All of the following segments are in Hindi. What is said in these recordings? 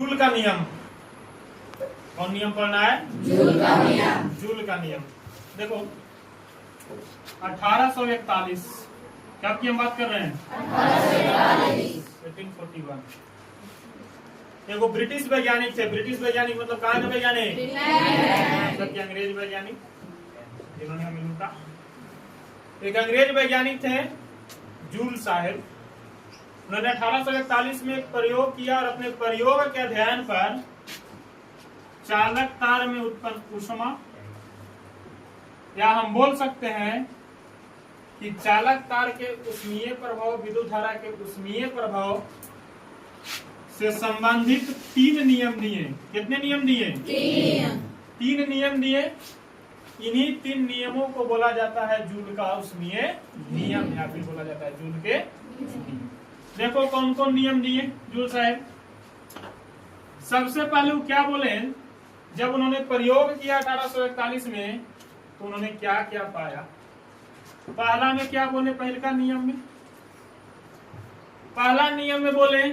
जूल का नियम। कौन नियम पढ़ना है? जूल का नियम। जूल का नियम। देखो 1841 कब की हम बात कर रहे हैं? 1841। एगो ब्रिटिश वैज्ञानिक थे। ब्रिटिश वैज्ञानिक मतलब कहाँ के वैज्ञानिक? मतलब अंग्रेज वैज्ञानिक। इन्होंने हमें लूटा। एक अंग्रेज वैज्ञानिक थे जूल साहब। उन्होंने 1841 में एक प्रयोग किया और अपने प्रयोग के अध्ययन पर चालक तार में उत्पन्न ऊष्मा, या हम बोल सकते हैं कि चालक तार के ऊष्मीय प्रभाव, विद्युत धारा के ऊष्मीय प्रभाव से संबंधित 3 नियम दिए। कितने नियम दिए? 3 नियम दिए। इन्हीं 3 नियमों को बोला जाता है जूल का ऊष्मीय नियम, या फिर बोला जाता है जूल के नियम। देखो कौन कौन नियम दिए जूल साहब। सबसे पहले वो क्या बोले, जब उन्होंने प्रयोग किया 1841 में, तो उन्होंने क्या क्या पाया। पहला में क्या बोले? पहले का नियम में, पहला नियम में बोले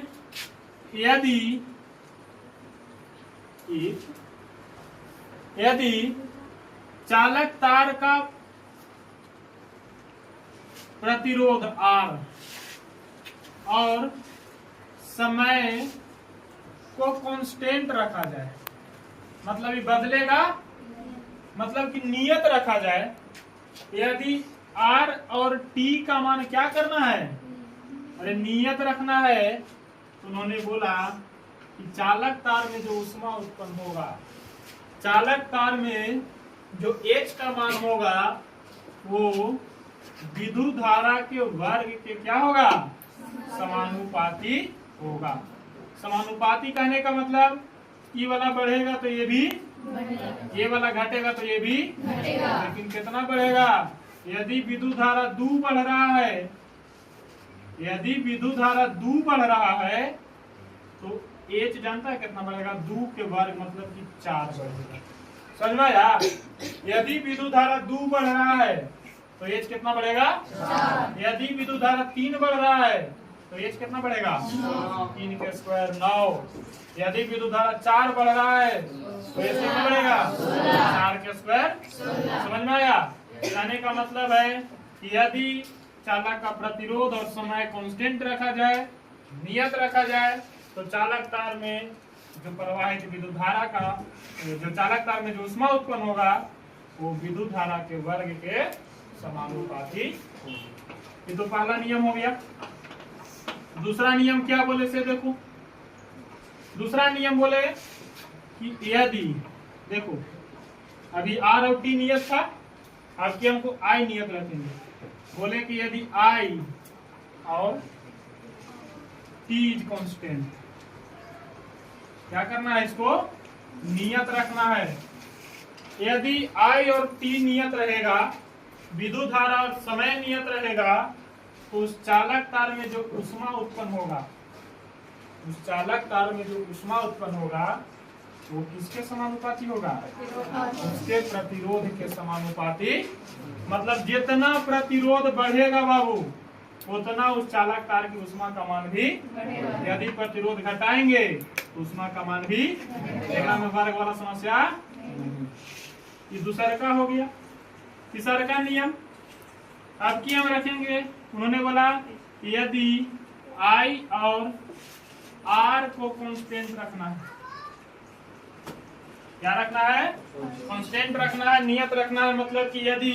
यदि चालक तार का प्रतिरोध R और समय को कांस्टेंट रखा जाए, मतलब ये बदलेगा, मतलब कि नियत रखा जाए। यदि R और T का मान क्या करना है? अरे नियत रखना है। तो उन्होंने बोला कि चालक तार में जो ऊष्मा उत्पन्न होगा, चालक तार में जो H का मान होगा वो विद्युत धारा के वर्ग के क्या होगा? समानुपाती होगा। समानुपाती कहने का मतलब ये वाला बढ़ेगा तो ये भी, ये वाला घटेगा तो ये भी घटेगा। लेकिन कितना बढ़ेगा? यदि विद्युत धारा 2 बढ़ रहा है, यदि विद्युत धारा 2 बढ़ रहा है तो H जानता है कितना बढ़ेगा? 2 के वर्ग मतलब कि 4 बढ़ेगा। समझ में आया? यदि विद्युत धारा 2 बढ़ रहा है तो H कितना बढ़ेगा? 4। यदि विद्युत धारा 3 बढ़ रहा है तो H कितना बढ़ेगा? 3 के स्क्वायर 9। यदि विद्युत धारा 4 बढ़ रहा है तो H कितना बढ़ेगा? 4 के स्क्वायर। समझ में आया? कहने का मतलब है कि यदि चालक का प्रतिरोध और समय कांस्टेंट रखा जाए, नियत रखा जाए, तो चालक तार में जो प्रवाहित विद्युत धारा का, जो चालक तार में जो ऊष्मा उत्पन्न होगा वो विद्युत धारा के वर्ग के समानुपाती होगा। ये तो पहला नियम हो गया। दूसरा नियम क्या बोले से देखो। दूसरा नियम बोले कि यदि, देखो अभी R और T नियत था, अब की हमको I नियत रखेंगे। बोले कि यदि I और T इज कांस्टेंट, क्या करना है? इसको नियत रखना है। यदि I और T नियत रहेगा, विद्युत धारा और समय नियत रहेगा, तो उस चालक तार में जो ऊष्मा उत्पन्न होगा, उस चालक तार में जो ऊष्मा उत्पन्न होगा वो किसके समानुपाती होगा? उसके प्रतिरोध के समानुपाती। मतलब जितना प्रतिरोध बढ़ेगा बाबू, उतना उस चालक तार की ऊष्मा का मान भी, यदि प्रतिरोध घटाएंगे तो ऊष्मा का मान भी। देखना में वर्ग वाला समस्या। ये दूसरा का हो गया। तीसरा का नियम अब की हम रखेंगे। उन्होंने बोला यदि I और R को कांस्टेंट रखना है, क्या रखना है? कांस्टेंट रखना है, नियत रखना है। मतलब कि यदि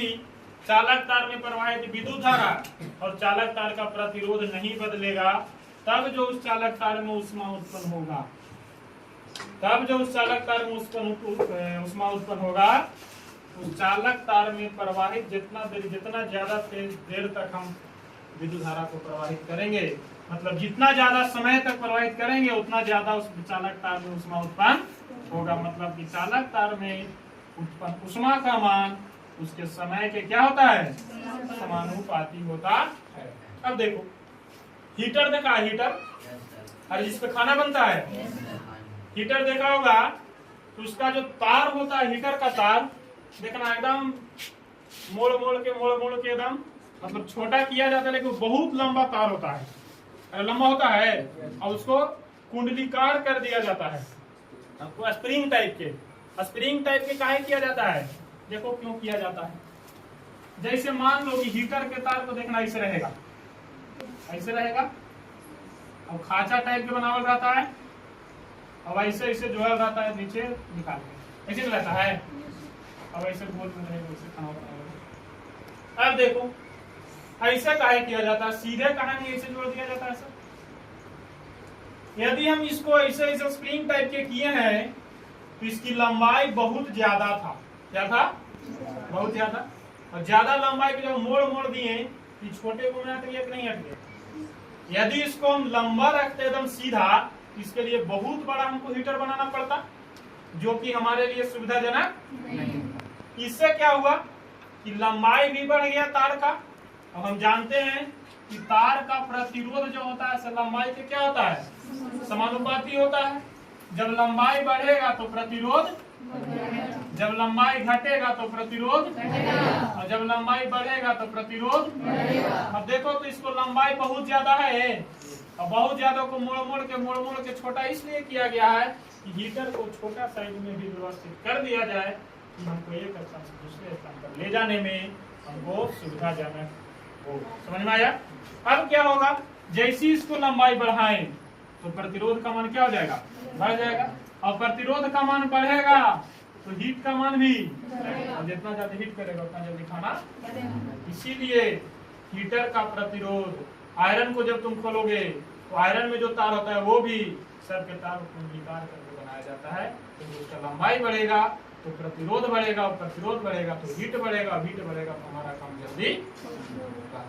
चालक तार में प्रवाहित विद्युत धारा और चालक तार का प्रतिरोध नहीं बदलेगा, तब जो उस चालक तार में ऊष्मा उत्पन्न होगा, तब जो उस चालक तार में ऊष्मा उत्पन्न होगा, उस चालक तार में प्रवाहित जितना ज्यादा देर तक हम विद्युत धारा को प्रवाहित करेंगे, मतलब जितना ज्यादा समय तक प्रवाहित करेंगे उतना ज्यादा उस चालक तार में ऊष्मा उत्पन्न होगा। मतलब कि चालक तार में उत्पन्न ऊष्मा का मान उसके समय के क्या होता है? समानुपाती होता है। अब देखो हीटर देखा है? हीटर, अरे जिस पे खाना बनता है, हीटर देखा होगा। तो उसका जो तार होता है, हीटर का तार देखना एकदम मोड़ मोड़ के एकदम, मतलब छोटा किया जाता है, लेकिन बहुत लंबा तार होता है। अरे लंबा होता है, और उसको कुंडलीकार कर दिया जाता है। आपको स्प्रिंग टाइप के काहे किया जाता है, देखो क्यों किया जाता है। जैसे मान लो कि हीटर के तार को देखना ऐसे रहेगा, ऐसे रहेगा, अब खांचा टाइप के बनावल रहता है, अब ऐसे ऐसे जोड़ल रहता है नीचे निकाल के, ऐसे रहता है, अब ऐसे गोल में रहेगा, ऐसे खाना बनाओगे। अब देखो ऐसे काहे किया जाता है, सीधे काहे नहीं ऐसे जोड़ दिया जाता है सर। यदि हम इसको ऐसे ऐसे स्प्रिंग टाइप के किए हैं तो इसकी लंबाई बहुत ज्यादा था, क्या था, बहुत ज्यादा, और ज्यादा लंबाई को जब मोड़ मोड़ दिए तो छोटे को हट गया कि नहीं हट गया। यदि इसको हम लंबा रखते एकदम सीधा, इसके लिए बहुत बड़ा हमको हीटर बनाना पड़ता, जो कि हमारे लिए सुविधाजनक नहीं। इससे क्या हुआ कि लंबाई भी बढ़ गया तार का। अब हम जानते हैं कि तार का प्रतिरोध जो होता है लंबाई के क्या होता है, समानुपाती होता है। जब लंबाई बढ़ेगा तो प्रतिरोध, जब लंबाई घटेगा तो प्रतिरोध, और जब लंबाई बढ़ेगा तो प्रतिरोध। अब देखो तो इसको लंबाई बहुत ज्यादा है, और बहुत ज्यादा को मोड़ मोड़ के छोटा इसलिए किया गया है कि हीटर को छोटा साइज में भी व्यवस्थित कर दिया जाए कि हमको एक स्थान से दूसरे स्थान पर ले जाने में हमको सुविधाजनक हो। समझ में आया। अब क्या होगा, जैसी इसको लंबाई बढ़ाएं तो प्रतिरोध का मान क्या हो जाएगा, बढ़ जाएगा, और प्रतिरोध का मान बढ़ेगा तो हीट का मान भी, और जितना ज्यादा हीट करेगा उतना जल्दी खाना। इसीलिए हीटर का प्रतिरोध, आयरन को जब तुम खोलोगे तो आयरन में जो तार होता है वो भी सर के तार को कुंडलीकार करके बनाया जाता है। तो उसका लंबाई बढ़ेगा तो प्रतिरोध बढ़ेगा, और प्रतिरोध बढ़ेगा तो हीट बढ़ेगा, हीट बढ़ेगा तो हमारा काम जल्दी होगा।